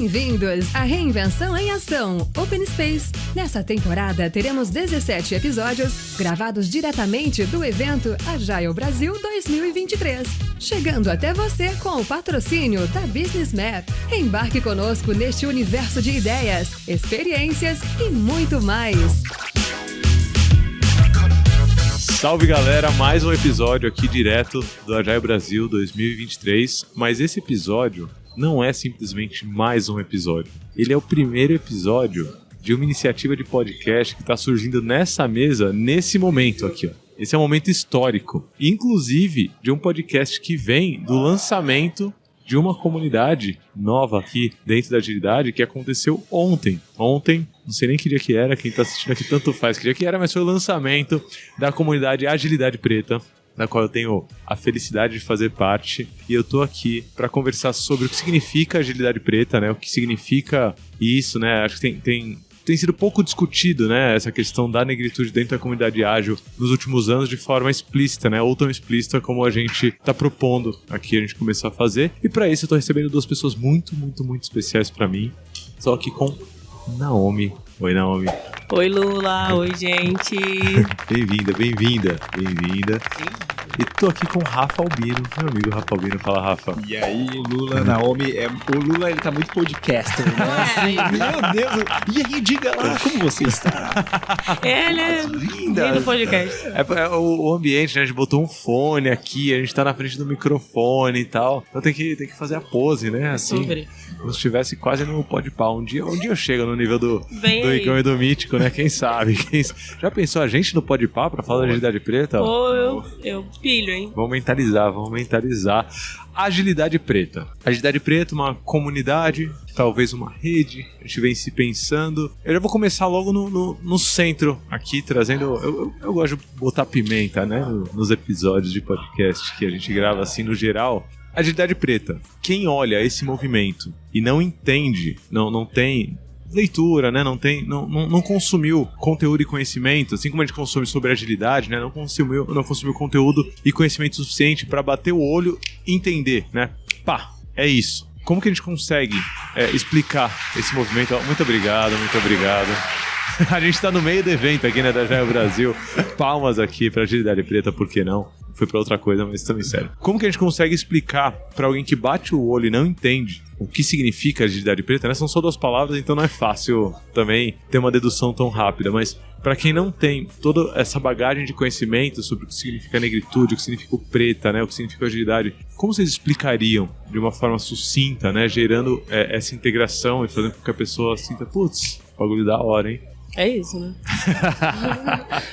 Bem-vindos à Reinvenção em Ação, Open Space. Nessa temporada teremos 17 episódios gravados diretamente do evento Agile Brasil 2023. Chegando até você com o patrocínio da Business Map. Embarque conosco neste universo de ideias, experiências e muito mais. Salve galera, mais um episódio aqui direto do Agile Brasil 2023, mas esse episódio não é simplesmente mais um episódio. Ele é o primeiro episódio de uma iniciativa de podcast que está surgindo nessa mesa, nesse momento aqui, ó. Esse é um momento histórico, inclusive de um podcast que vem do lançamento de uma comunidade nova aqui dentro da Agilidade que aconteceu ontem. Ontem, não sei nem que dia que era, quem está assistindo aqui tanto faz que dia que era, mas foi o lançamento da comunidade Agilidade Preta, da qual eu tenho a felicidade de fazer parte, e eu tô aqui para conversar sobre o que significa Agilidade Preta, né? O que significa isso, né? Acho que tem sido pouco discutido, né, essa questão da negritude dentro da comunidade ágil nos últimos anos de forma explícita, né, ou tão explícita como a gente está propondo aqui a gente começar a fazer. E para isso eu tô recebendo duas pessoas muito especiais para mim. Estou aqui com Naomi. Oi, Naomi. Oi, Lula. Oi, gente. Bem-vinda. E tô aqui com o Rafa Albino, meu amigo Rafa Albino. Fala, Rafa. E aí, Lula, Naomi, o Lula, ele tá muito podcaster, né? Assim, meu Deus, e aí, diga lá como você está. Ele é linda do podcast. O ambiente, né? A gente botou um fone aqui, a gente tá na frente do microfone e tal. Então tem que fazer a pose, né? Assim, como se estivesse quase no Podpah. Um dia eu chego no nível do Igão e do Mítico, né? Quem sabe? Já pensou a gente no Podpah pra falar da Agilidade Preta? Eu pilho, hein? Vamos mentalizar. Agilidade Preta. Agilidade Preta, uma comunidade, talvez uma rede, a gente vem se pensando. Eu já vou começar logo no centro aqui, trazendo... Eu gosto de botar pimenta, né? Nos episódios de podcast que a gente grava assim no geral. Agilidade Preta. Quem olha esse movimento e não entende, não tem leitura, né? Não consumiu conteúdo e conhecimento, assim como a gente consome sobre agilidade, né? Não consumiu conteúdo e conhecimento suficiente para bater o olho e entender, né? Pá, é isso. Como que a gente consegue explicar esse movimento? Muito obrigado. A gente tá no meio do evento aqui, né, da Agile Brasil. Palmas aqui pra Agilidade Preta, por que não? Foi pra outra coisa, mas também sério. Como que a gente consegue explicar pra alguém que bate o olho e não entende o que significa Agilidade Preta, né? São só duas palavras, então não é fácil também ter uma dedução tão rápida, mas pra quem não tem toda essa bagagem de conhecimento sobre o que significa negritude, o que significa o preta, né, o que significa agilidade, como vocês explicariam de uma forma sucinta, né, gerando essa integração e fazendo com que a pessoa sinta, putz, bagulho da hora, hein? É isso, né?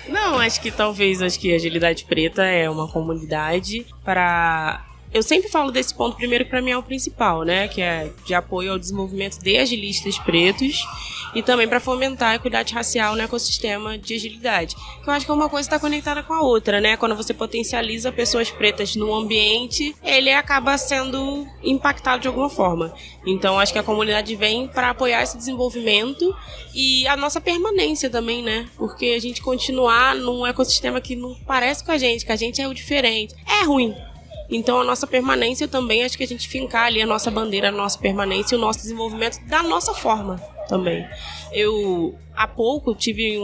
Não, acho que a Agilidade Preta é uma comunidade para... Eu sempre falo desse ponto primeiro que para mim é o principal, né? Que é de apoio ao desenvolvimento de agilistas pretos e também para fomentar a equidade racial no ecossistema de agilidade. Que eu acho que uma coisa está conectada com a outra, né? Quando você potencializa pessoas pretas no ambiente, ele acaba sendo impactado de alguma forma. Então, acho que a comunidade vem para apoiar esse desenvolvimento e a nossa permanência também, né? Porque a gente continuar num ecossistema que não parece com a gente, que a gente é o diferente, é ruim. Então, a nossa permanência também, acho que a gente fincar ali a nossa bandeira, a nossa permanência e o nosso desenvolvimento da nossa forma também. Eu, há pouco, tive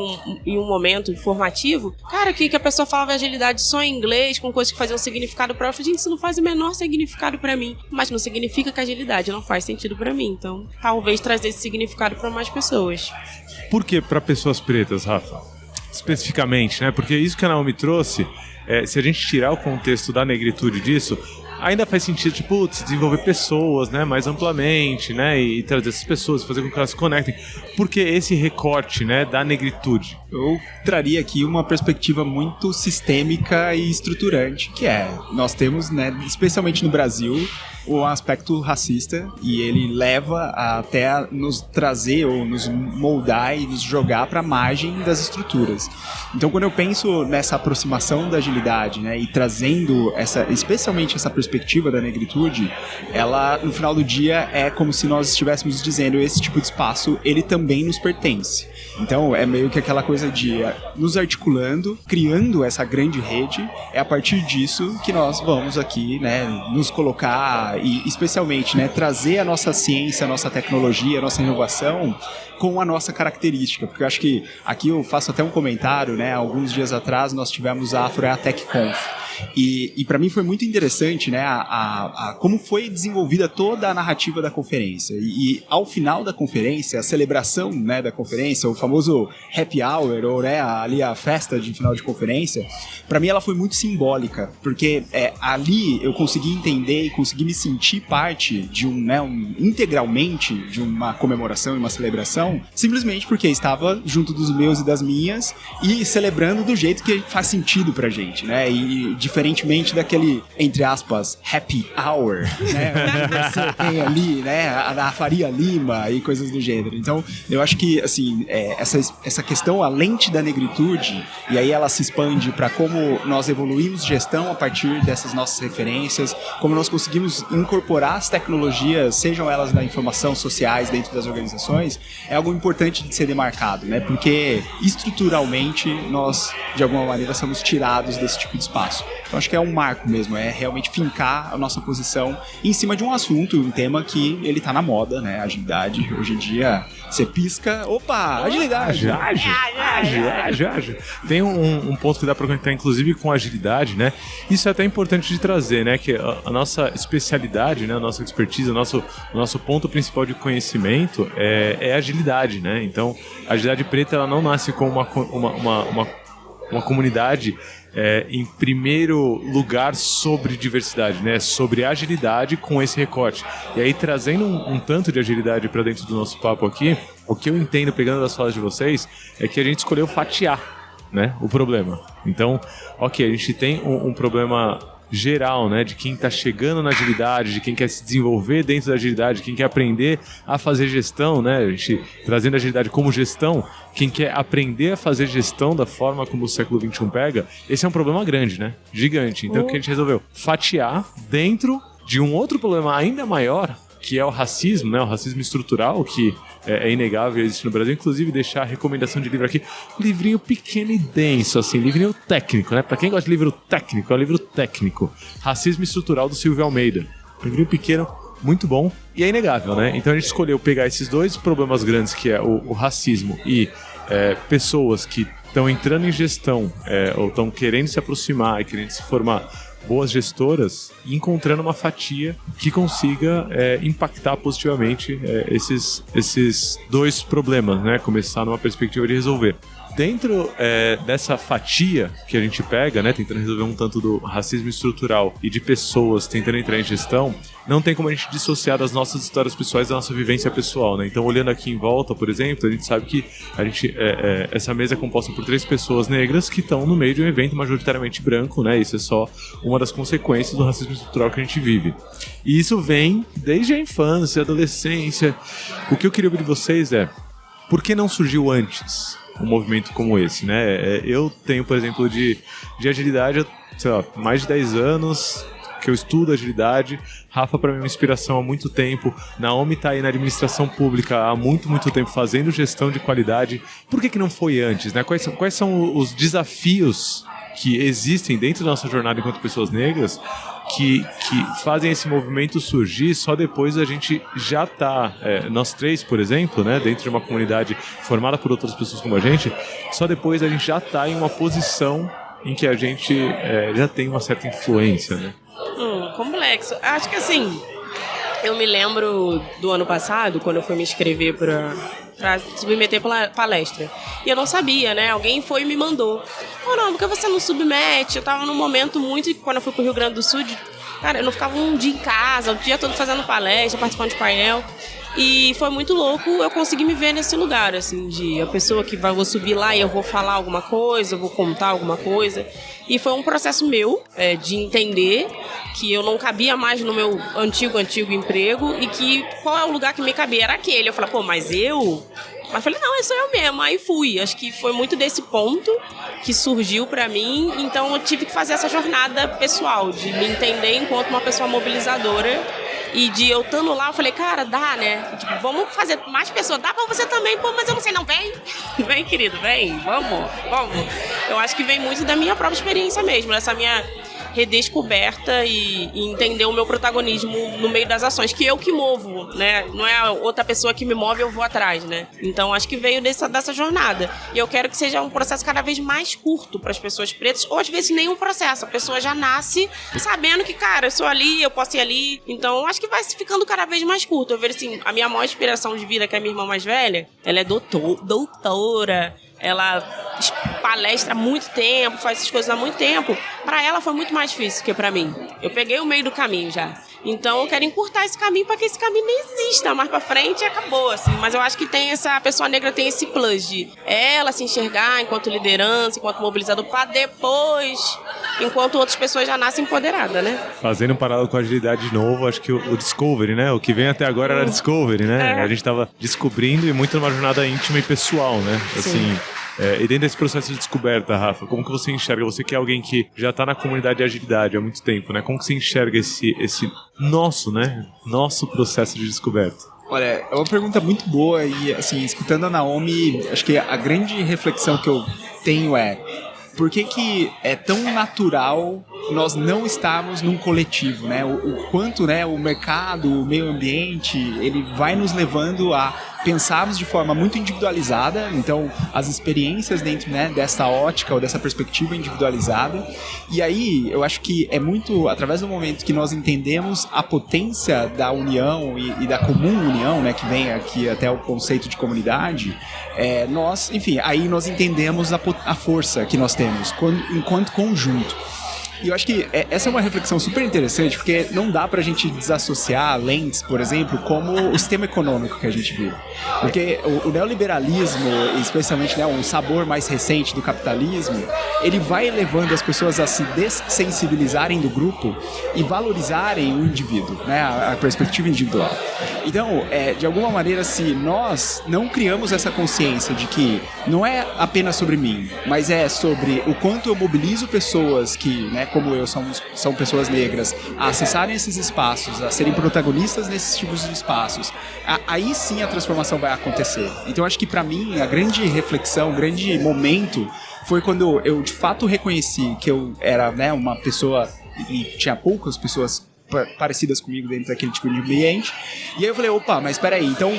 em um momento formativo, cara, que a pessoa falava agilidade só em inglês, com coisas que faziam significado pra ela. Eu falei, gente, isso não faz o menor significado pra mim. Mas não significa que a agilidade não faz sentido pra mim. Então, talvez trazer esse significado pra mais pessoas. Por que pra pessoas pretas, Rafa? Especificamente, né? Porque isso que a Naomi trouxe... se a gente tirar o contexto da negritude disso, ainda faz sentido, tipo, desenvolver pessoas, né, mais amplamente, né, e trazer essas pessoas, fazer com que elas se conectem. Porque esse recorte, né, da negritude? Eu traria aqui uma perspectiva muito sistêmica e estruturante, que nós temos, né, especialmente no Brasil, o aspecto racista, e ele leva até a nos trazer ou nos moldar e nos jogar para a margem das estruturas. Então, quando eu penso nessa aproximação da agilidade, né, e trazendo especialmente essa perspectiva da negritude, ela, no final do dia, é como se nós estivéssemos dizendo, esse tipo de espaço, ele também nos pertence. Então, é meio que aquela coisa de nos articulando, criando essa grande rede, é a partir disso que nós vamos aqui, né, nos colocar conectar e, especialmente, né, trazer a nossa ciência, a nossa tecnologia, a nossa inovação com a nossa característica, porque eu acho que aqui eu faço até um comentário, né? Alguns dias atrás nós tivemos a Afroeatec Conf e para mim foi muito interessante, né? Como foi desenvolvida toda a narrativa da conferência e ao final da conferência, a celebração, né, da conferência, o famoso happy hour ou, né, ali a festa de final de conferência, para mim ela foi muito simbólica, porque ali eu consegui entender e consegui me sentir parte de integralmente de uma comemoração e uma celebração, simplesmente porque estava junto dos meus e das minhas e celebrando do jeito que faz sentido pra gente, né? E diferentemente daquele, entre aspas, happy hour, né? Onde você tem ali, né, a Faria Lima e coisas do gênero. Então, eu acho que, assim, essa questão, a lente da negritude, e aí ela se expande para como nós evoluímos gestão a partir dessas nossas referências, como nós conseguimos incorporar as tecnologias, sejam elas da informação, sociais, dentro das organizações, é algo importante de ser demarcado, né? Porque estruturalmente nós, de alguma maneira, somos tirados desse tipo de espaço. Então acho que é um marco mesmo, é realmente fincar a nossa posição em cima de um assunto, um tema que ele tá na moda, né? Agilidade. Hoje em dia, você pisca, opa, agilidade. Ágil. Tem um ponto que dá para conectar, inclusive, com agilidade, né? Isso é até importante de trazer, né? Que a nossa especialidade, né? A nossa expertise, o nosso ponto principal de conhecimento é agilidade, né? Então, a agilidade preta, ela não nasce como uma comunidade em primeiro lugar sobre diversidade, né? Sobre agilidade com esse recorte. E aí, trazendo um tanto de agilidade para dentro do nosso papo aqui, o que eu entendo, pegando das falas de vocês, é que a gente escolheu fatiar, né, o problema. Então, ok, a gente tem um problema geral, né, de quem está chegando na agilidade, de quem quer se desenvolver dentro da agilidade, quem quer aprender a fazer gestão, né, a gente trazendo a agilidade como gestão, quem quer aprender a fazer gestão da forma como o século XXI pega, esse é um problema grande, né, gigante. Então o que a gente resolveu? Fatiar dentro de um outro problema ainda maior, que é o racismo, né, o racismo estrutural, que é inegável, existe no Brasil. Inclusive, deixar a recomendação de livro aqui, livrinho pequeno e denso, assim, livrinho técnico, né? Pra quem gosta de livro técnico, é um livro técnico. Racismo Estrutural, do Silvio Almeida. Livrinho pequeno, muito bom, e é inegável, né? Então a gente escolheu pegar esses dois problemas grandes, que é o racismo e pessoas que estão entrando em gestão ou estão querendo se aproximar e querendo se formar boas gestoras, e encontrando uma fatia que consiga impactar positivamente esses dois problemas, né? Começar numa perspectiva de resolver. Dentro dessa fatia que a gente pega, né, tentando resolver um tanto do racismo estrutural e de pessoas tentando entrar em gestão, não tem como a gente dissociar das nossas histórias pessoais da nossa vivência pessoal, né? Então, olhando aqui em volta, por exemplo, a gente sabe que essa mesa é composta por 3 pessoas negras que estão no meio de um evento majoritariamente branco, né? Isso é só uma das consequências do racismo estrutural que a gente vive. E isso vem desde a infância, adolescência. O que eu queria ouvir de vocês é: por que não surgiu antes um movimento como esse, né? Eu tenho, por exemplo, de agilidade, sei lá, mais de 10 anos que eu estudo agilidade. Rafa, para mim, é uma inspiração há muito tempo. Naomi está aí na administração pública há muito, muito tempo, fazendo gestão de qualidade. Por que não foi antes, né? Quais são os desafios que existem dentro da nossa jornada enquanto pessoas negras que fazem esse movimento surgir só depois a gente já tá, nós 3, por exemplo, né, dentro de uma comunidade formada por outras pessoas como a gente, só depois a gente já tá em uma posição em que a gente já tem uma certa influência, né? Complexo. Acho que assim, eu me lembro do ano passado, quando eu fui me inscrever pra submeter palestra. E eu não sabia, né? Alguém foi e me mandou. Não, porque você não submete? Eu tava num momento muito... Quando eu fui pro Rio Grande do Sul, cara, eu não ficava um dia em casa, o dia todo fazendo palestra, participando de painel. E foi muito louco eu conseguir me ver nesse lugar, assim, de a pessoa que vou subir lá e eu vou falar alguma coisa, eu vou contar alguma coisa. E foi um processo meu, de entender que eu não cabia mais no meu antigo emprego e que qual é o lugar que me cabia? Era aquele. Eu falei, mas eu... Mas falei, não, sou eu mesmo. Aí fui. Acho que foi muito desse ponto que surgiu pra mim. Então eu tive que fazer essa jornada pessoal, de me entender enquanto uma pessoa mobilizadora. E de eu estando lá, eu falei, cara, dá, né? Tipo, vamos fazer mais pessoas. Dá pra você também, mas eu não sei, não. Vem. Vem, querido, vem. Vamos. Eu acho que vem muito da minha própria experiência mesmo. Essa minha redescoberta e entender o meu protagonismo no meio das ações, que eu que movo, né? Não é a outra pessoa que me move, eu vou atrás, né? Então acho que veio dessa jornada. E eu quero que seja um processo cada vez mais curto para as pessoas pretas, ou às vezes nenhum processo. A pessoa já nasce sabendo que, cara, eu sou ali, eu posso ir ali. Então acho que vai ficando cada vez mais curto. Eu vejo assim, a minha maior inspiração de vida, que é a minha irmã mais velha, ela é doutora. Ela palestra há muito tempo, faz essas coisas há muito tempo. Para ela foi muito mais difícil que para mim. Eu peguei o meio do caminho já. Então eu quero encurtar esse caminho para que esse caminho nem exista. Mais para frente acabou, assim. Mas eu acho que a pessoa negra tem esse plus de ela se enxergar enquanto liderança, enquanto mobilizador, para depois, enquanto outras pessoas já nascem empoderadas, né? Fazendo um paralelo com a agilidade de novo, acho que o Discovery, né? O que vem até agora era Discovery, né? A gente tava descobrindo e muito numa jornada íntima e pessoal, né? Assim, e dentro desse processo de descoberta, Rafa, como que você enxerga? Você que é alguém que já tá na comunidade de agilidade há muito tempo, né? Como que você enxerga esse nosso processo de descoberta? Olha, é uma pergunta muito boa e, assim, escutando a Naomi, acho que a grande reflexão que eu tenho é: por que é tão natural nós não estarmos num coletivo, né? O quanto, né, o mercado, o meio ambiente, ele vai nos levando a pensarmos de forma muito individualizada, então as experiências dentro, né, dessa ótica ou dessa perspectiva individualizada. E aí eu acho que é muito através do momento que nós entendemos a potência da união e da comum união, né, que vem aqui até o conceito de comunidade, aí nós entendemos a força que nós temos enquanto conjunto. E eu acho que essa é uma reflexão super interessante, porque não dá pra gente desassociar lentes, por exemplo, como o sistema econômico que a gente vive. Porque o neoliberalismo, especialmente, né, um sabor mais recente do capitalismo, ele vai levando as pessoas a se dessensibilizarem do grupo e valorizarem o indivíduo, né, a perspectiva individual. Então, de alguma maneira, se nós não criamos essa consciência de que não é apenas sobre mim, mas é sobre o quanto eu mobilizo pessoas que, né, como eu, são pessoas negras, a acessarem esses espaços, a serem protagonistas nesses tipos de espaços, aí sim a transformação vai acontecer. Então acho que para mim a grande reflexão, o grande momento foi quando eu de fato reconheci que eu era, né, uma pessoa e tinha poucas pessoas parecidas comigo dentro daquele tipo de ambiente, e aí eu falei, opa, mas espera aí, então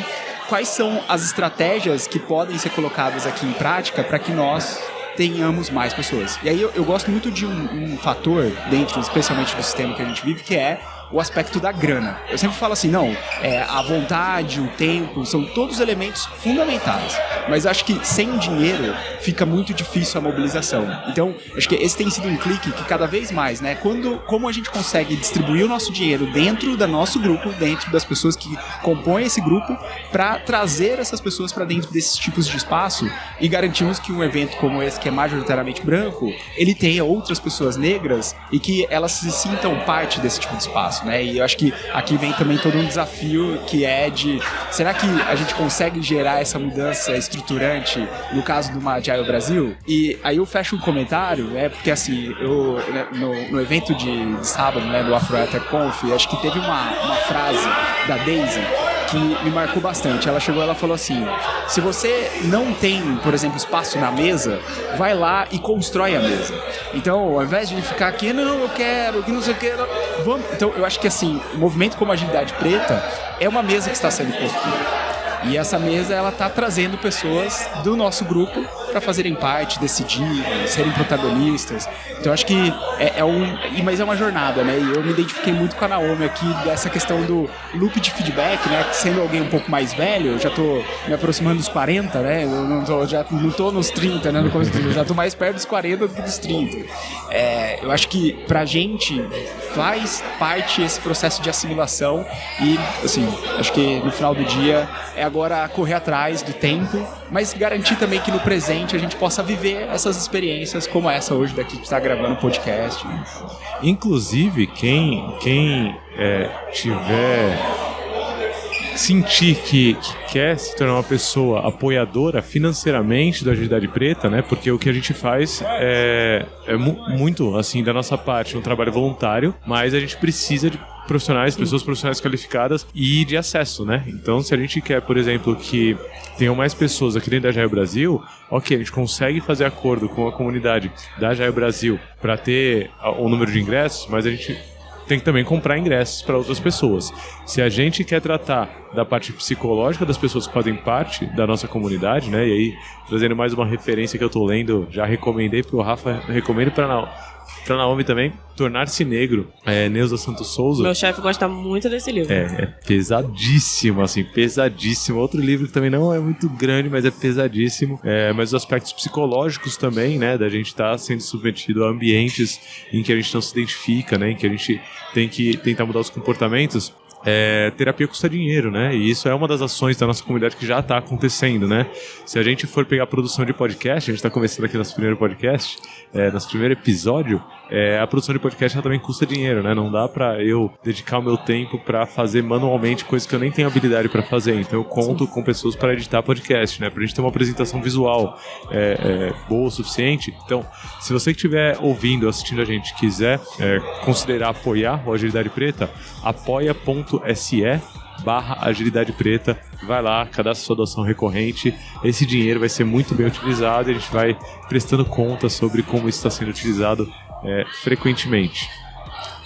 quais são as estratégias que podem ser colocadas aqui em prática para que nós tenhamos mais pessoas. E aí eu gosto muito de um fator dentro, especialmente do sistema que a gente vive, que é o aspecto da grana. Eu sempre falo assim, não, a vontade, o tempo, são todos elementos fundamentais, mas acho que sem dinheiro fica muito difícil a mobilização. Então, acho que esse tem sido um clique que cada vez mais, né, como a gente consegue distribuir o nosso dinheiro dentro do nosso grupo, dentro das pessoas que compõem esse grupo, para trazer essas pessoas para dentro desses tipos de espaço e garantirmos que um evento como esse, que é majoritariamente branco, ele tenha outras pessoas negras e que elas se sintam parte desse tipo de espaço, né? E eu acho que aqui vem também todo um desafio que é de, será que a gente consegue gerar essa mudança estruturante no caso do Agile Brasil? E aí eu fecho um comentário, porque assim, eu, no evento de sábado, né, do Afroetech Conf, acho que teve uma frase da Daisy que me marcou bastante. Ela chegou, ela falou assim: se você não tem, por exemplo, espaço na mesa, vai lá e constrói a mesa. Então, ao invés de ficar aqui, não, eu quero, que não sei o que, vamos. Então, eu acho que assim, o movimento como Agilidade Preta é uma mesa que está sendo construída. E essa mesa, ela está trazendo pessoas do nosso grupo para fazerem parte, decidir, serem protagonistas. Então, acho que mas é uma jornada, né? E eu me identifiquei muito com a Naomi aqui, dessa questão do loop de feedback, né? Sendo alguém um pouco mais velho, eu já tô me aproximando dos 40, né? Eu já não tô nos 30, né? Eu já tô mais perto dos 40 do que dos 30. Eu acho que pra gente faz parte esse processo de assimilação e, assim, acho que no final do dia é agora correr atrás do tempo, mas garantir também que no presente a gente possa viver essas experiências como essa hoje daqui que está gravando o podcast. Inclusive, quem tiver sentir que quer se tornar uma pessoa apoiadora financeiramente da Agilidade Preta, né? Porque o que a gente faz é muito, assim, da nossa parte, um trabalho voluntário, mas a gente precisa de pessoas profissionais qualificadas e de acesso, né? Então, se a gente quer, por exemplo, que tenham mais pessoas aqui dentro da Agile Brasil, ok, a gente consegue fazer acordo com a comunidade da Agile Brasil para ter o número de ingressos, mas a gente tem que também comprar ingressos para outras pessoas. Se a gente quer tratar da parte psicológica das pessoas que fazem parte da nossa comunidade, né? E aí, trazendo mais uma referência que eu tô lendo, já recomendei pro Rafa, recomendo para Naomi também, Tornar-se Negro, Neuza Santos Souza. Meu chefe gosta muito desse livro. É pesadíssimo, assim, pesadíssimo. Outro livro que também não é muito grande, mas é pesadíssimo. Mas os aspectos psicológicos também, né, da gente estar sendo submetido a ambientes em que a gente não se identifica, né, em que a gente tem que tentar mudar os comportamentos. Terapia custa dinheiro, né? E isso é uma das ações da nossa comunidade que já está acontecendo, né? Se a gente for pegar a produção de podcast, a gente está começando aqui nosso primeiro podcast, nosso primeiro episódio, a produção de podcast ela também custa dinheiro, né? Não dá para eu dedicar o meu tempo para fazer manualmente coisas que eu nem tenho habilidade para fazer. Então eu conto com pessoas para editar podcast, né? Pra gente ter uma apresentação visual boa o suficiente. Então, se você que estiver ouvindo, assistindo a gente, quiser considerar apoiar o Agilidade Preta, apoia.se/Agilidade Preta, vai lá, cadastra sua doação recorrente. Esse dinheiro vai ser muito bem utilizado e a gente vai prestando conta sobre como isso está sendo utilizado frequentemente.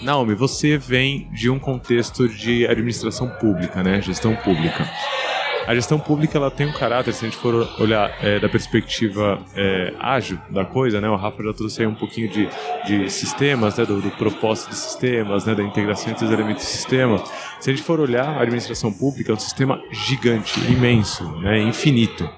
Naomi, você vem de um contexto de administração pública, né? Gestão pública. A gestão pública ela tem um caráter, se a gente for olhar da perspectiva ágil da coisa, né? O Rafa já trouxe aí um pouquinho de sistemas, né? do propósito de sistemas, né? Da integração entre os elementos do sistema. Se a gente for olhar a administração pública, é um sistema gigante, imenso, né? Infinito.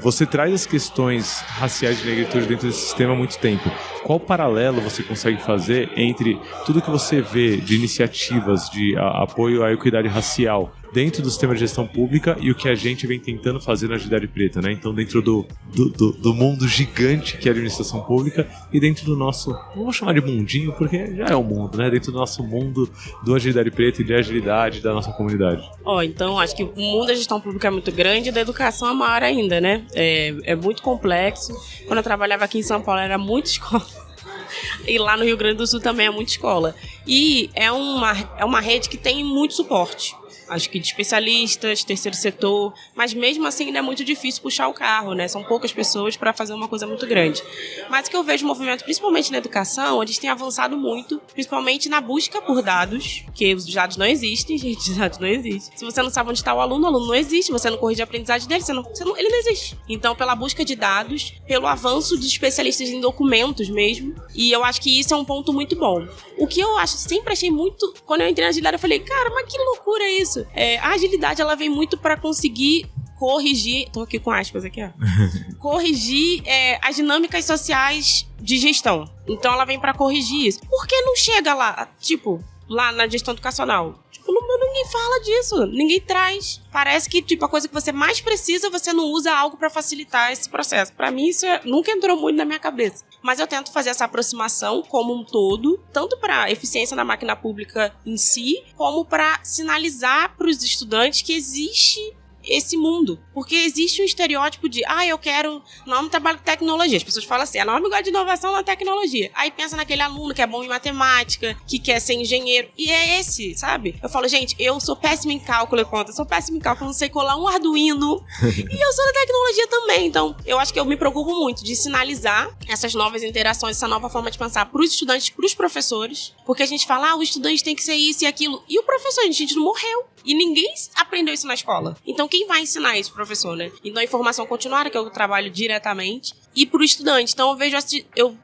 Você traz as questões raciais de negritude dentro desse sistema há muito tempo. Qual paralelo você consegue fazer entre tudo que você vê de iniciativas de apoio à equidade racial dentro do sistema de gestão pública e o que a gente vem tentando fazer na Agilidade Preta, né? Então, dentro do mundo gigante que é a administração pública e dentro do nosso, não vou chamar de mundinho, porque já é um mundo, né? Dentro do nosso mundo do Agilidade Preta e de agilidade da nossa comunidade. Então, acho que o mundo da gestão pública é muito grande e da educação é maior ainda, né? É muito complexo. Quando eu trabalhava aqui em São Paulo, era muita escola. E lá no Rio Grande do Sul também é muita escola. E é uma rede que tem muito suporte. Acho que de especialistas, terceiro setor, mas mesmo assim ainda é muito difícil puxar o carro, né? São poucas pessoas para fazer uma coisa muito grande. Mas o que eu vejo movimento, principalmente na educação, eles têm avançado muito, principalmente na busca por dados, que os dados não existem, gente, os dados não existem. Se você não sabe onde está o aluno não existe, você não corrige a aprendizagem dele, ele não existe. Então, pela busca de dados, pelo avanço de especialistas em documentos mesmo, e eu acho que isso é um ponto muito bom. O que eu sempre achei muito, quando eu entrei na agilidade, eu falei, cara, mas que loucura é isso? A agilidade, ela vem muito para conseguir corrigir, tô aqui com aspas aqui, ó, corrigir as dinâmicas sociais de gestão. Então ela vem para corrigir isso. Por que não chega lá, lá na gestão educacional? Ninguém fala disso, ninguém traz. Parece que, a coisa que você mais precisa, você não usa algo para facilitar esse processo. Para mim, isso nunca entrou muito na minha cabeça. Mas eu tento fazer essa aproximação como um todo, tanto para a eficiência da máquina pública em si, como para sinalizar para os estudantes que existe esse mundo. Porque existe um estereótipo de eu quero... Não trabalho com tecnologia. As pessoas falam assim, não gosta de inovação na tecnologia. Aí pensa naquele aluno que é bom em matemática, que quer ser engenheiro. E é esse, sabe? Eu falo, gente, eu sou péssima em cálculo e conta. Eu sou péssima em cálculo, não sei colar um Arduino. E eu sou da tecnologia também. Então, eu acho que eu me preocupo muito de sinalizar essas novas interações, essa nova forma de pensar para os estudantes, para os professores. Porque a gente fala, o estudante tem que ser isso e aquilo. E o professor, a gente não morreu. E ninguém aprendeu isso na escola. Então, quem vai ensinar isso, professor, né? Então, a informação continuada, que eu trabalho diretamente, e pro estudante. Então, eu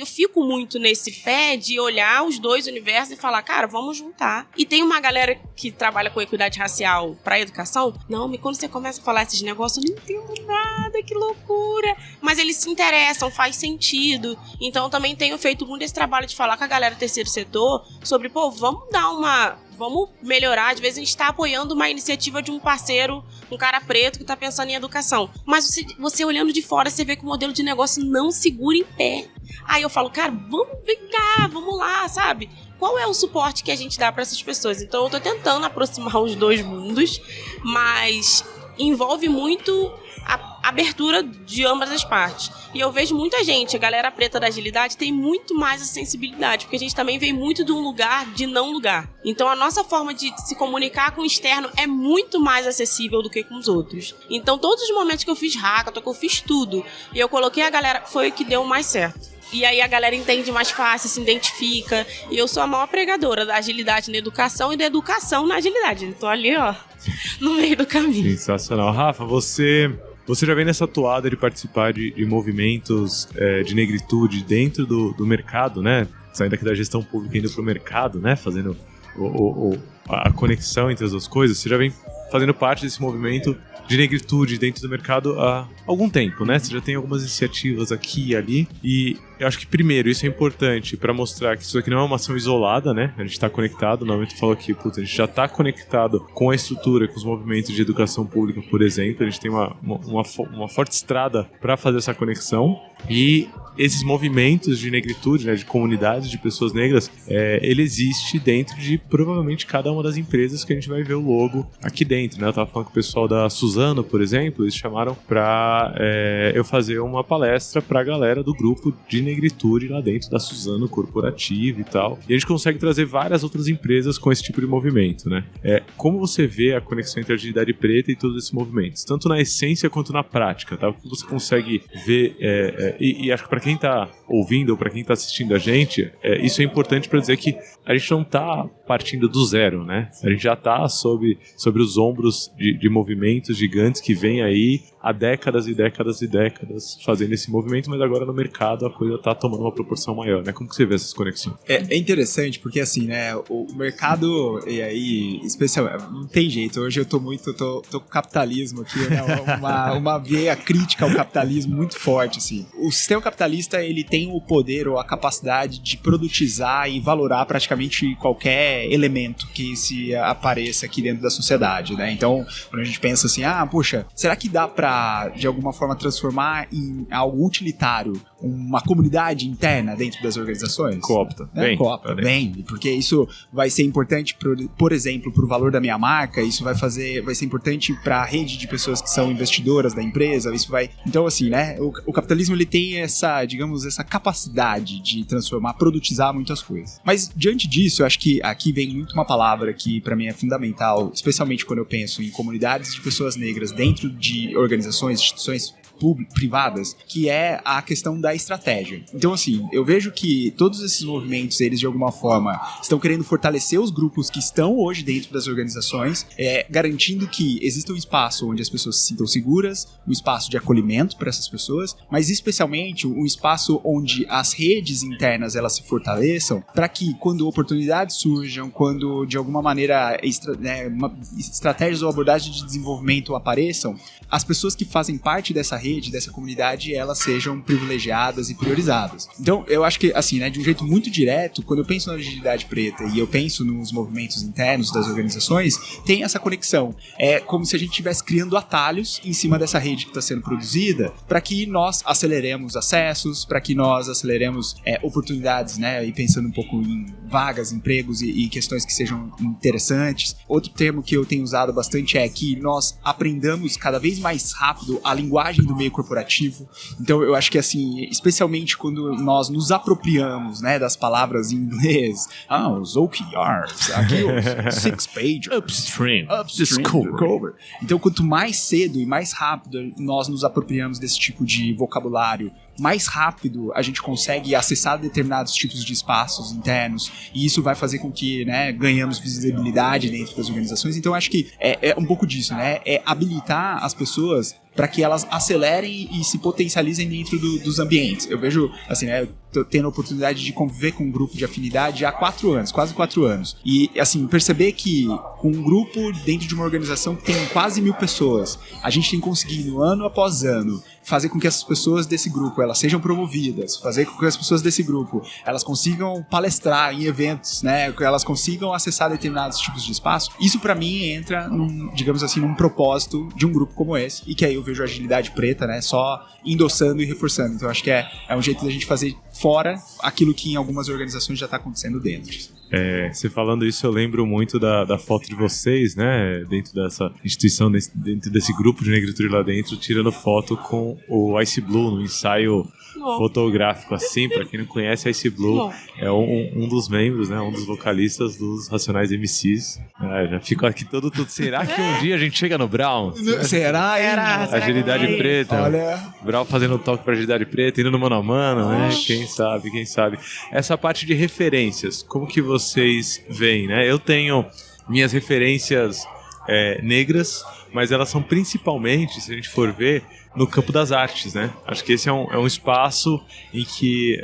fico muito nesse pé de olhar os dois universos e falar, cara, vamos juntar. E tem uma galera que trabalha com equidade racial pra educação. Não, mas quando você começa a falar esses negócios, eu não entendo nada, que loucura. Mas eles se interessam, faz sentido. Então, eu também tenho feito muito esse trabalho de falar com a galera do terceiro setor sobre, vamos dar uma vamos melhorar. Às vezes a gente tá apoiando uma iniciativa de um parceiro, um cara preto que tá pensando em educação. Mas você olhando de fora, você vê que o modelo de negócio não segura em pé. Aí eu falo, cara, vem cá, vamos lá, sabe? Qual é o suporte que a gente dá para essas pessoas? Então eu tô tentando aproximar os dois mundos, mas envolve muito a abertura de ambas as partes. E eu vejo muita gente, a galera preta da agilidade tem muito mais a sensibilidade, porque a gente também vem muito de um lugar de não lugar. Então a nossa forma de se comunicar com o externo é muito mais acessível do que com os outros. Então todos os momentos que eu fiz hackathon, que eu fiz tudo, e eu coloquei a galera, foi o que deu mais certo. E aí a galera entende mais fácil, se identifica. E eu sou a maior pregadora da agilidade na educação e da educação na agilidade. Então ali, ó, no meio do caminho. Sensacional. Rafa, você já vem nessa toada de participar de movimentos de negritude dentro do mercado, né? Saindo aqui da gestão pública e indo para o mercado, né? Fazendo a conexão entre as duas coisas. Você já vem fazendo parte desse movimento de negritude dentro do mercado há algum tempo, né? Você já tem algumas iniciativas aqui e ali. E eu acho que, primeiro, isso é importante para mostrar que isso aqui não é uma ação isolada, né? A gente está conectado. Normalmente eu falo aqui, a gente já está conectado com a estrutura, com os movimentos de educação pública, por exemplo. A gente tem uma forte estrada para fazer essa conexão. E esses movimentos de negritude, né, de comunidades de pessoas negras, ele existe dentro de provavelmente cada uma das empresas que a gente vai ver o logo aqui dentro, né? Eu tava falando com o pessoal da Suzano, por exemplo, eles chamaram para eu fazer uma palestra para a galera do grupo de negritude lá dentro da Suzano Corporativo e tal. E a gente consegue trazer várias outras empresas com esse tipo de movimento, né? Como você vê a conexão entre a agilidade preta e todos esses movimentos, tanto na essência quanto na prática, tá? O que você consegue ver, e acho que para quem tá ouvindo ou para quem tá assistindo a gente, isso é importante para dizer que a gente não tá partindo do zero, né? A gente já tá sobre os ombros de movimentos gigantes que vêm aí há décadas e décadas e décadas fazendo esse movimento, mas agora no mercado a coisa tá tomando uma proporção maior, né? Como que você vê essas conexões? É interessante porque, assim, né, o mercado, e aí, especialmente, não tem jeito, hoje eu tô com o capitalismo aqui, né, uma veia crítica ao capitalismo muito forte, assim. O sistema capitalista, ele tem o poder ou a capacidade de produtizar e valorar praticamente qualquer elemento que se apareça aqui dentro da sociedade, né? Então, quando a gente pensa assim, poxa, será que dá pra, de alguma forma, transformar em algo utilitário uma comunidade interna dentro das organizações? Coopta. Bem, porque isso vai ser importante, por exemplo, para o valor da minha marca, isso vai ser importante para a rede de pessoas que são investidoras da empresa, isso vai... Então, assim, né, o capitalismo, ele tem essa capacidade de transformar, produtizar muitas coisas. Mas, diante disso, eu acho que aqui vem muito uma palavra que, para mim, é fundamental, especialmente quando eu penso em comunidades de pessoas negras dentro de organizações, instituições privadas, que é a questão da estratégia. Então, assim, eu vejo que todos esses movimentos, eles de alguma forma estão querendo fortalecer os grupos que estão hoje dentro das organizações, garantindo que exista um espaço onde as pessoas se sintam seguras, um espaço de acolhimento para essas pessoas, mas especialmente um espaço onde as redes internas elas se fortaleçam, para que quando oportunidades surjam, quando de alguma maneira estratégias ou abordagens de desenvolvimento apareçam, as pessoas que fazem parte dessa rede, dessa comunidade, elas sejam privilegiadas e priorizadas. Então, eu acho que, assim, né, de um jeito muito direto, quando eu penso na agilidade preta e eu penso nos movimentos internos das organizações, tem essa conexão. É como se a gente estivesse criando atalhos em cima dessa rede que está sendo produzida para que nós aceleremos acessos, para que nós aceleremos oportunidades, né, e pensando um pouco em vagas, empregos e questões que sejam interessantes. Outro termo que eu tenho usado bastante é que nós aprendamos cada vez mais rápido a linguagem do meio corporativo. Então eu acho que, assim, especialmente quando nós nos apropriamos, né, das palavras em inglês, os OKRs, aqui os 6-page Upstream, Discover. Então quanto mais cedo e mais rápido nós nos apropriamos desse tipo de vocabulário, mais rápido a gente consegue acessar determinados tipos de espaços internos, e isso vai fazer com que, né, ganhamos visibilidade dentro das organizações. Então acho que é um pouco disso, né? É habilitar as pessoas para que elas acelerem e se potencializem dentro dos ambientes. Eu vejo, assim, né, eu tô tendo a oportunidade de conviver com um grupo de afinidade há 4 anos, quase 4 anos. E, assim, perceber que com um grupo dentro de uma organização que tem quase 1.000 pessoas, a gente tem conseguido, ano após ano, fazer com que essas pessoas desse grupo elas sejam promovidas, fazer com que as pessoas desse grupo elas consigam palestrar em eventos, né, que elas consigam acessar determinados tipos de espaço. Isso para mim entra digamos assim, num propósito de um grupo como esse, e que aí eu vejo a Agilidade Preta, né, só endossando e reforçando. Então acho que é um jeito da gente fazer fora aquilo que em algumas organizações já está acontecendo dentro. Você falando isso, eu lembro muito da foto de vocês, né, dentro dessa instituição, dentro desse grupo de negritude lá dentro, tirando foto com o Ice Blue no ensaio fotográfico, assim. Pra quem não conhece, Ice Blue é um dos membros, né, um dos vocalistas dos Racionais MCs. Já fico aqui todo. Será que um dia a gente chega no Brown? Será, hein? Agilidade Preta. Olha. Brown fazendo toque pra Agilidade Preta, indo no mano a mano, né? Quem sabe. Essa parte de referências, como que vocês veem, né? Eu tenho minhas referências negras, mas elas são principalmente, se a gente for ver, no campo das artes, né? Acho que esse é um espaço em que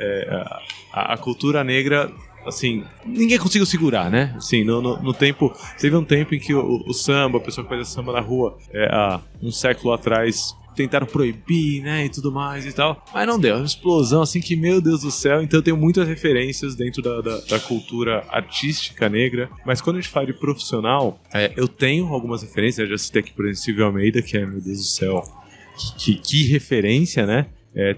a cultura negra, assim, ninguém conseguiu segurar, né? Assim, no tempo, teve um tempo em que o samba, a pessoa que fazia samba na rua, há um século atrás, tentaram proibir, né, e tudo mais e tal, mas não deu, uma explosão assim que, meu Deus do céu. Então eu tenho muitas referências dentro da cultura artística negra, mas quando a gente fala de profissional, eu tenho algumas referências. Eu já citei aqui, por exemplo, Silvio Almeida, que é, meu Deus do céu, que referência, né?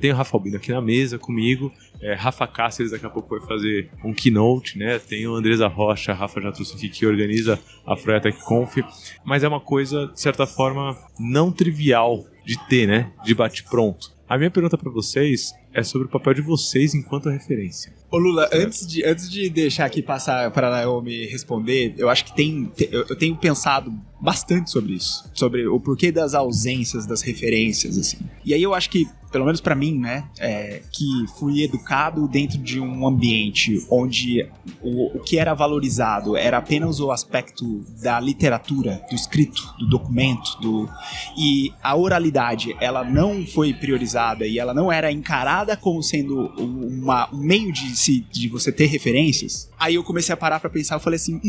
Tenho o Rafa Albino aqui na mesa comigo, Rafa Cáceres daqui a pouco vai fazer um keynote, né? Tem o Andresa Rocha, a Rafa já trouxe aqui, que organiza a Froiatec Conf, mas é uma coisa, de certa forma, não trivial de ter, né? De bate-pronto. A minha pergunta para vocês é sobre o papel de vocês enquanto referência. Ô Lula, antes de deixar aqui passar para a Naomi responder, eu acho que eu tenho pensado bastante sobre isso, sobre o porquê das ausências das referências, assim. E aí eu acho que, pelo menos para mim, né, que fui educado dentro de um ambiente onde o que era valorizado era apenas o aspecto da literatura, do escrito, do documento, e a oralidade, ela não foi priorizada e ela não era encarada como sendo um meio de você ter referências. Aí eu comecei a parar pra pensar, eu falei assim,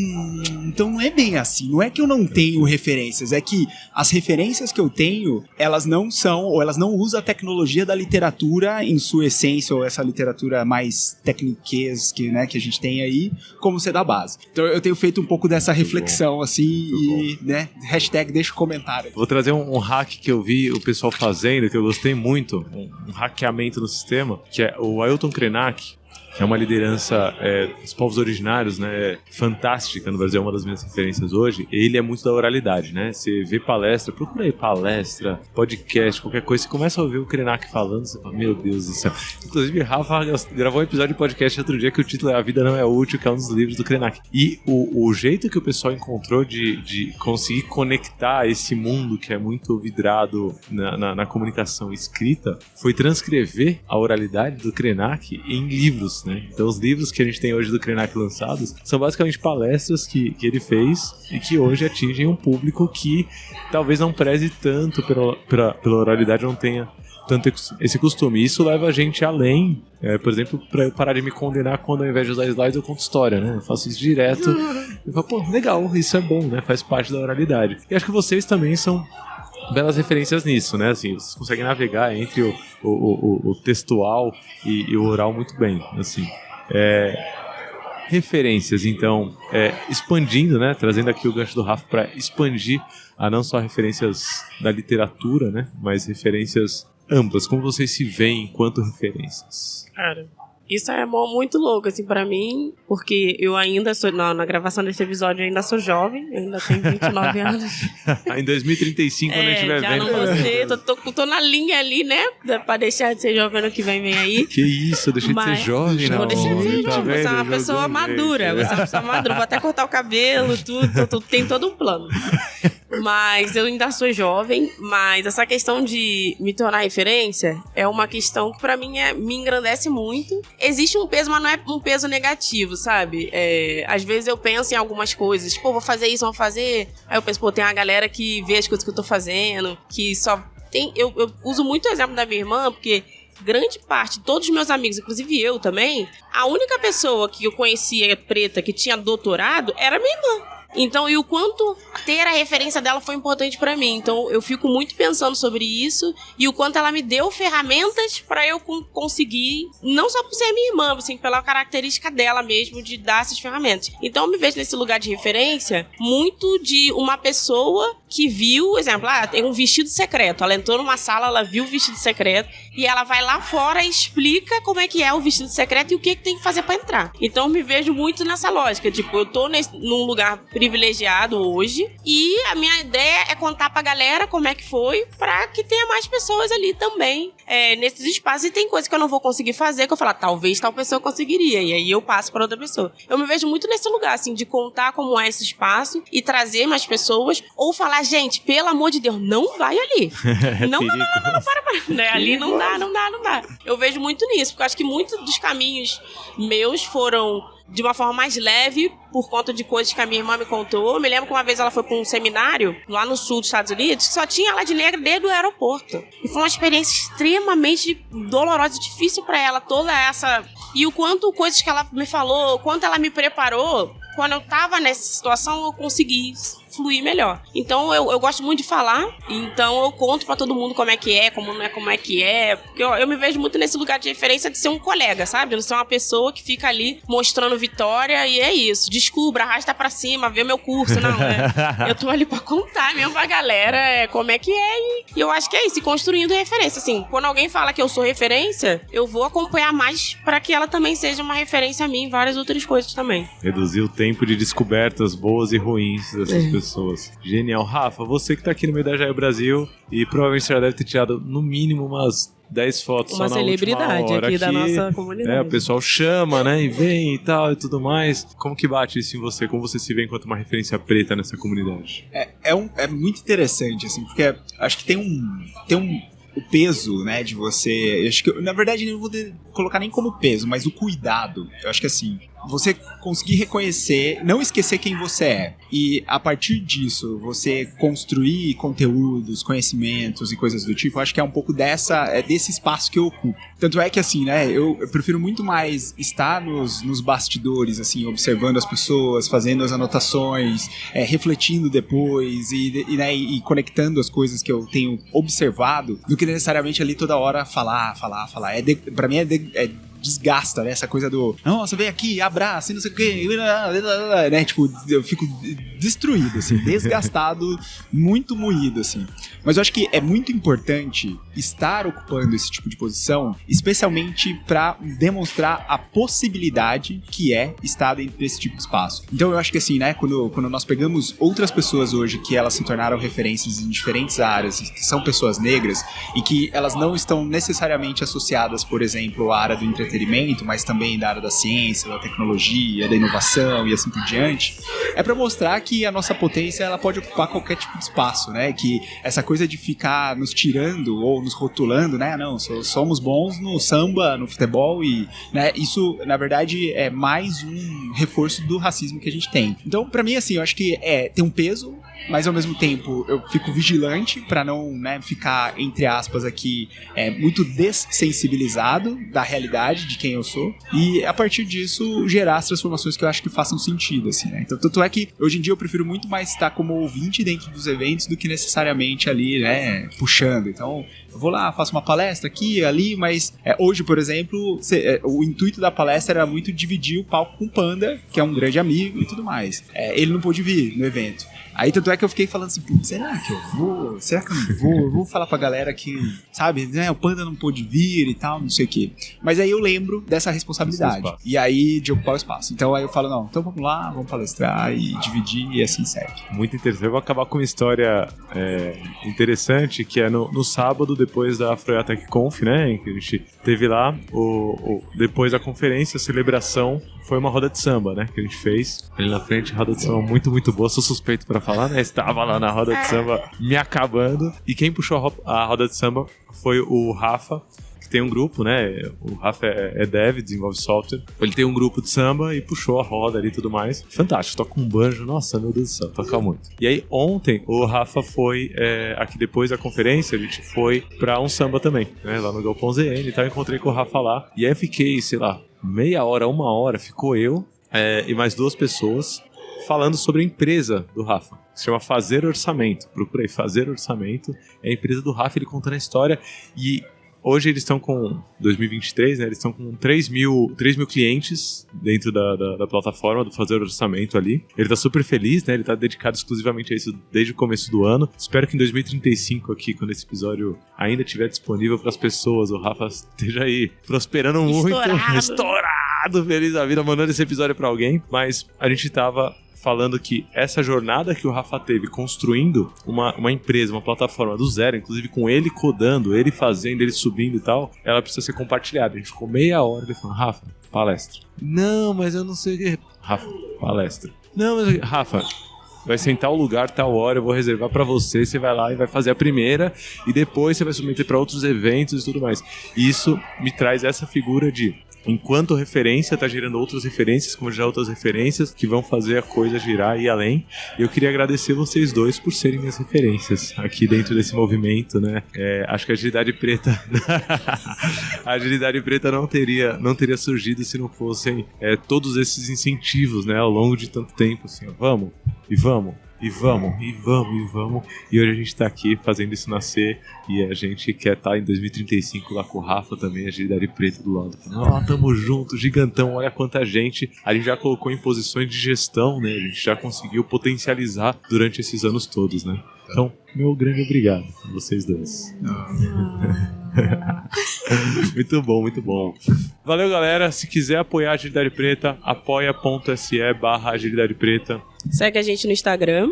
então não é bem assim, não é que eu não tenho referências, é que as referências que eu tenho, elas não são, ou elas não usam a tecnologia da literatura em sua essência, ou essa literatura mais tecniquez que a gente tem aí, como ser da base. Então eu tenho feito um pouco dessa reflexão, assim, e, né, hashtag deixa o comentário. Vou trazer um hack que eu vi o pessoal fazendo, que eu gostei muito, um hackeamento no sistema, que é o Ailton Krenak. É uma liderança dos povos originários, né, fantástica no Brasil, é uma das minhas referências hoje. Ele é muito da oralidade, né? Você vê palestra, procura aí palestra, podcast, qualquer coisa, você começa a ouvir o Krenak falando, você fala, meu Deus do céu. Inclusive, Rafa gravou um episódio de podcast outro dia que o título é A Vida Não É Útil, que é um dos livros do Krenak. E o jeito que o pessoal encontrou de conseguir conectar esse mundo que é muito vidrado na comunicação escrita foi transcrever a oralidade do Krenak em livros, né? Então os livros que a gente tem hoje do Krenak lançados são basicamente palestras que ele fez e que hoje atingem um público que talvez não preze tanto pela oralidade, não tenha tanto esse costume. Isso leva a gente além, por exemplo, para eu parar de me condenar quando ao invés de usar slides eu conto história, né? Eu faço isso direto. Eu falo, pô, legal, isso é bom, né? Faz parte da oralidade. E acho que vocês também são belas referências nisso, né? Assim, vocês conseguem navegar entre o textual e o oral muito bem, assim. Referências, então, expandindo, né? Trazendo aqui o gancho do Rafa para expandir a não só referências da literatura, né? Mas referências amplas. Como vocês se veem enquanto referências? Cara, isso é muito louco, assim, pra mim, porque eu ainda sou, na gravação desse episódio, eu ainda sou jovem, eu ainda tenho 29 anos. Em 2035, quando a gente estiver já vendo... não vou ser, tô na linha ali, né, pra deixar de ser jovem ano que vem aí. Que isso, eu deixei de ser jovem, não. Vou deixar de ser Tá jovem, vendo? você é uma pessoa madura, você é uma pessoa madura, vou até cortar o cabelo, tudo, tem todo um plano. Mas eu ainda sou jovem, mas essa questão de me tornar referência é uma questão que pra mim me engrandece muito. Existe um peso, mas não é um peso negativo, sabe? Às vezes eu penso em algumas coisas, vou fazer isso, vou fazer. Aí eu penso, tem uma galera que vê as coisas que eu tô fazendo, que só eu uso muito o exemplo da minha irmã, porque grande parte, todos os meus amigos, inclusive eu também, a única pessoa que eu conhecia preta que tinha doutorado era minha irmã. Então, e o quanto ter a referência dela foi importante pra mim. Então, eu fico muito pensando sobre isso e o quanto ela me deu ferramentas pra eu conseguir, não só por ser minha irmã, assim, pela característica dela mesmo de dar essas ferramentas. Então, eu me vejo nesse lugar de referência muito de uma pessoa que viu, exemplo, tem um vestido secreto. Ela entrou numa sala, ela viu o vestido secreto e ela vai lá fora e explica como é que é o vestido secreto e o que tem que fazer pra entrar. Então, eu me vejo muito nessa lógica. Tipo, eu tô num lugar privilegiado hoje e a minha ideia é contar pra galera como é que foi pra que tenha mais pessoas ali também nesses espaços. E tem coisa que eu não vou conseguir fazer que eu falo, talvez tal pessoa conseguiria, e aí eu passo pra outra pessoa. Eu me vejo muito nesse lugar, assim, de contar como é esse espaço e trazer mais pessoas, ou falar, gente, pelo amor de Deus, não vai ali. Não, para. Né? Ali não dá. Eu vejo muito nisso, porque eu acho que muitos dos caminhos meus foram de uma forma mais leve, por conta de coisas que a minha irmã me contou. Eu me lembro que uma vez ela foi para um seminário lá no sul dos Estados Unidos, que só tinha ela de negra desde o aeroporto. E foi uma experiência extremamente dolorosa e difícil para ela, toda essa... E o quanto coisas que ela me falou, o quanto ela me preparou, quando eu tava nessa situação, eu consegui fluir melhor. Então, eu gosto muito de falar, então eu conto pra todo mundo como é que é, como não é, como é que é, porque eu me vejo muito nesse lugar de referência de ser um colega, sabe? De não ser uma pessoa que fica ali mostrando vitória e é isso. Descubra, arrasta pra cima, vê meu curso, não, eu tô ali pra contar mesmo pra galera como é que é e eu acho que é isso, e construindo referência, assim, quando alguém fala que eu sou referência, eu vou acompanhar mais pra que ela também seja uma referência a mim em várias outras coisas também. Reduzir o tempo de descobertas boas e ruins dessas pessoas. Genial. Rafa, você que tá aqui no meio da Jaio Brasil e provavelmente você já deve ter tirado no mínimo umas 10 fotos uma só na celebridade última hora aqui da nossa comunidade. O pessoal chama, né, e vem e tal e tudo mais. Como que bate isso em você? Como você se vê enquanto uma referência preta nessa comunidade? É muito interessante, assim, porque acho que tem o peso, né, de você... Acho que, na verdade, não vou colocar nem como peso, mas o cuidado. Eu acho que, assim, você conseguir reconhecer, não esquecer quem você é. E, a partir disso, você construir conteúdos, conhecimentos e coisas do tipo, eu acho que é um pouco desse espaço que eu ocupo. Tanto é que, assim, né, eu prefiro muito mais estar nos bastidores, assim, observando as pessoas, fazendo as anotações, refletindo depois e conectando as coisas que eu tenho observado, do que necessariamente ali toda hora falar. Pra mim desgasta, né? Essa coisa do nossa, vem aqui, abraça, não sei o que, né? Tipo, eu fico destruído, assim, desgastado, muito moído, assim. Mas eu acho que é muito importante estar ocupando esse tipo de posição, especialmente pra demonstrar a possibilidade que é estar dentro desse tipo de espaço. Então eu acho que, assim, né, quando nós pegamos outras pessoas hoje que elas se tornaram referências em diferentes áreas, que são pessoas negras, e que elas não estão necessariamente associadas, por exemplo, à área do entretenimento, mas também da área da ciência, da tecnologia, da inovação e assim por diante, é para mostrar que a nossa potência ela pode ocupar qualquer tipo de espaço, né? Que essa coisa de ficar nos tirando ou nos rotulando, né? Não, somos bons no samba, no futebol e, né? Isso, na verdade, é mais um reforço do racismo que a gente tem. Então, para mim, assim, eu acho que tem um peso, mas ao mesmo tempo eu fico vigilante para não, né, ficar, entre aspas aqui, muito dessensibilizado da realidade de quem eu sou e a partir disso gerar as transformações que eu acho que façam sentido, assim, né? Então, tanto é que hoje em dia eu prefiro muito mais estar como ouvinte dentro dos eventos do que necessariamente ali, né, puxando. Então, eu vou lá, faço uma palestra aqui, ali, mas hoje, por exemplo, o intuito da palestra era muito dividir o palco com o Panda, que é um grande amigo e tudo mais. Ele não pôde vir no evento. Aí, tanto é que eu fiquei falando assim, putz, será que eu vou? Será que eu não vou? Eu vou falar pra galera que, sabe, né, o Panda não pôde vir e tal, não sei o quê. Mas aí eu lembro dessa responsabilidade. E aí, de ocupar o espaço. Então aí eu falo, não, então vamos lá, vamos palestrar e dividir e assim segue. Muito interessante. Eu vou acabar com uma história interessante, que é no sábado, depois da Afroiatec Conf, né, que a gente teve lá, depois da conferência, a celebração, foi uma roda de samba, né, que a gente fez. Ali na frente, roda de samba muito, muito boa. Sou suspeito pra falar, né? Estava lá na roda de samba me acabando. E quem puxou a roda de samba foi o Rafa, que tem um grupo, né? O Rafa é dev, desenvolve software. Ele tem um grupo de samba e puxou a roda ali e tudo mais. Fantástico, toca um banjo. Nossa, meu Deus do céu, toca muito. E aí, ontem, o Rafa foi, aqui depois da conferência, a gente foi pra um samba também, né? Lá no Galpão ZN e tal. Encontrei com o Rafa lá. E aí eu fiquei, sei lá, meia hora, uma hora, ficou eu e mais 2 pessoas falando sobre a empresa do Rafa. Se chama Fazer Orçamento. Procura aí, Fazer Orçamento. É a empresa do Rafa, ele contando a história. E hoje eles estão com, 2023, né? Eles estão com 3 mil clientes dentro da plataforma do Fazer Orçamento ali. Ele tá super feliz, né? Ele tá dedicado exclusivamente a isso desde o começo do ano. Espero que em 2035 aqui, quando esse episódio ainda estiver disponível para as pessoas, o Rafa esteja aí prosperando muito. Estourado, feliz da vida, mandando esse episódio para alguém. Mas a gente tava falando que essa jornada que o Rafa teve construindo uma empresa, uma plataforma do zero, inclusive com ele codando, ele fazendo, ele subindo e tal, ela precisa ser compartilhada. A gente ficou meia hora ele falando, Rafa, palestra. Não, mas eu não sei o que. Rafa, palestra. Não, mas Rafa, vai sentar o lugar tal hora, eu vou reservar pra você, você vai lá e vai fazer a primeira e depois você vai submeter pra outros eventos e tudo mais. E isso me traz essa figura de enquanto referência, tá gerando outras referências, como já outras referências, que vão fazer a coisa girar e ir além. E eu queria agradecer vocês dois por serem minhas referências aqui dentro desse movimento, né? Acho que a Agilidade Preta a Agilidade Preta não teria surgido se não fossem todos esses incentivos, né? Ao longo de tanto tempo, assim, ó, vamos, e vamos. E vamos, e vamos, e vamos. E hoje a gente tá aqui fazendo isso nascer. E a gente quer estar em 2035 lá com o Rafa também, a Agilidade Preta do lado. Tamo junto, gigantão, olha quanta gente. A gente já colocou em posições de gestão, né? A gente já conseguiu potencializar durante esses anos todos, né? Então, meu grande obrigado a vocês dois. Muito bom, muito bom. Valeu, galera. Se quiser apoiar a Agilidade Preta, apoia.se/Agilidade Preta. Segue a gente no Instagram.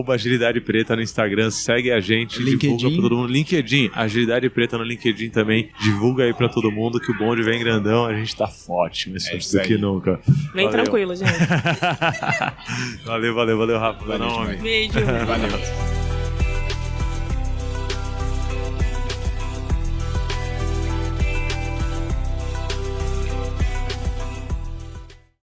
@Agilidade Preta no Instagram, segue a gente, LinkedIn. Divulga pra todo mundo. LinkedIn, Agilidade Preta no LinkedIn também. Divulga aí pra todo mundo que o bonde vem grandão, a gente tá forte, mais forte do que nunca. Vem tranquilo, gente. Valeu, Rafa. Valeu, nome. Beijo. Valeu.